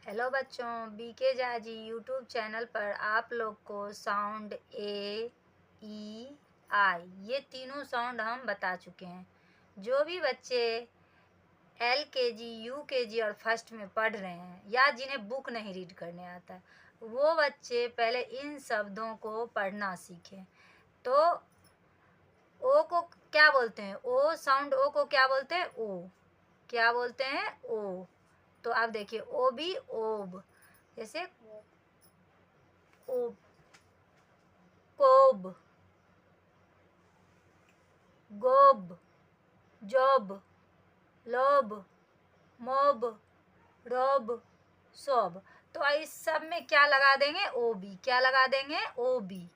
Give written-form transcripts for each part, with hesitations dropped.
Hello बच्चों, BK जाजी YouTube channel पर आप लोग को साउंड ए, ई, आई ये तीनों साउंड हम बता चुके हैं। जो भी बच्चे LKG, UKG और फर्स्ट में पढ़ रहे हैं या जिन्हें बुक नहीं रीड करने आता, वो बच्चे पहले इन शब्दों को पढ़ना सीखें। तो ओ को क्या बोलते हैं? ओ साउंड ओ को क्या बोलते हैं? ओ क्या बोलते हैं? ओ। तो आप देखिए, ओ भी ओब, जैसे ओब, कोब, गोब, जॉब, लोब, मोब, रोब, सोब। तो इस सब में क्या लगा देंगे? O B. क्या लगा देंगे? O B.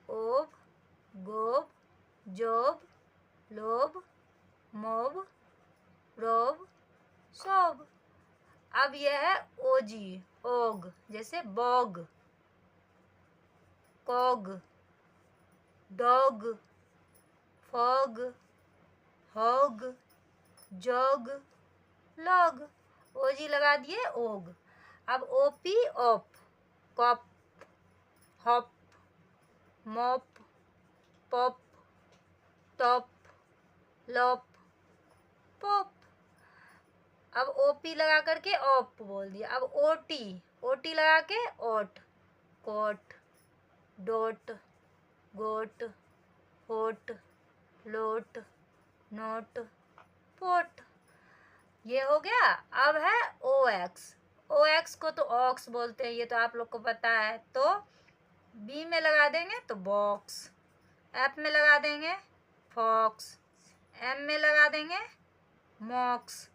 ओब, गोब, जोब, लोब, मोब, रोब, सोब। अब यह है ओजी, ओग, जैसे bog, cog, dog, fog, hog, jog, log. OG लगा दिए, ओग। अब OP, op, cop, hop, mop, pop, top, lop, pop. अब ओपी लगा करके ऑप बोल दिया। अब ओटी, ओटी लगा के ओट, कोट, डोट, गोट, होट, लोट, नोट, पोट। ये हो गया। अब है OX। OX को तो ऑक्स बोलते हैं, ये तो आप लोग को पता है। तो बी में लगा देंगे तो बॉक्स, एफ में लगा देंगे फॉक्स, एम में लगा देंगे मॉक्स।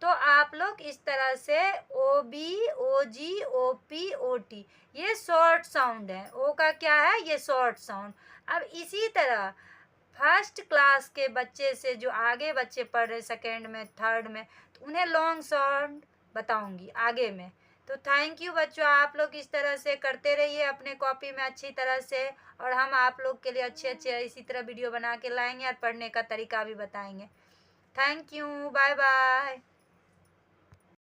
तो आप लोग इस तरह से OB, OG, OP, OT ये शॉर्ट साउंड है। ओ का क्या है? ये शॉर्ट साउंड। अब इसी तरह फर्स्ट क्लास के बच्चे से जो आगे बच्चे पढ़ रहे सेकेंड में, थर्ड में, तो उन्हें लॉन्ग साउंड बताऊंगी आगे में। तो थैंक यू बच्चों, आप लोग इस तरह से करते रहिए अपने कॉपी में अच्छी तरह से, और हम आप लोग के लिए अच्छे अच्छे इसी तरह वीडियो बना के लाएंगे और पढ़ने का तरीका भी बताएंगे। Thank you, bye bye.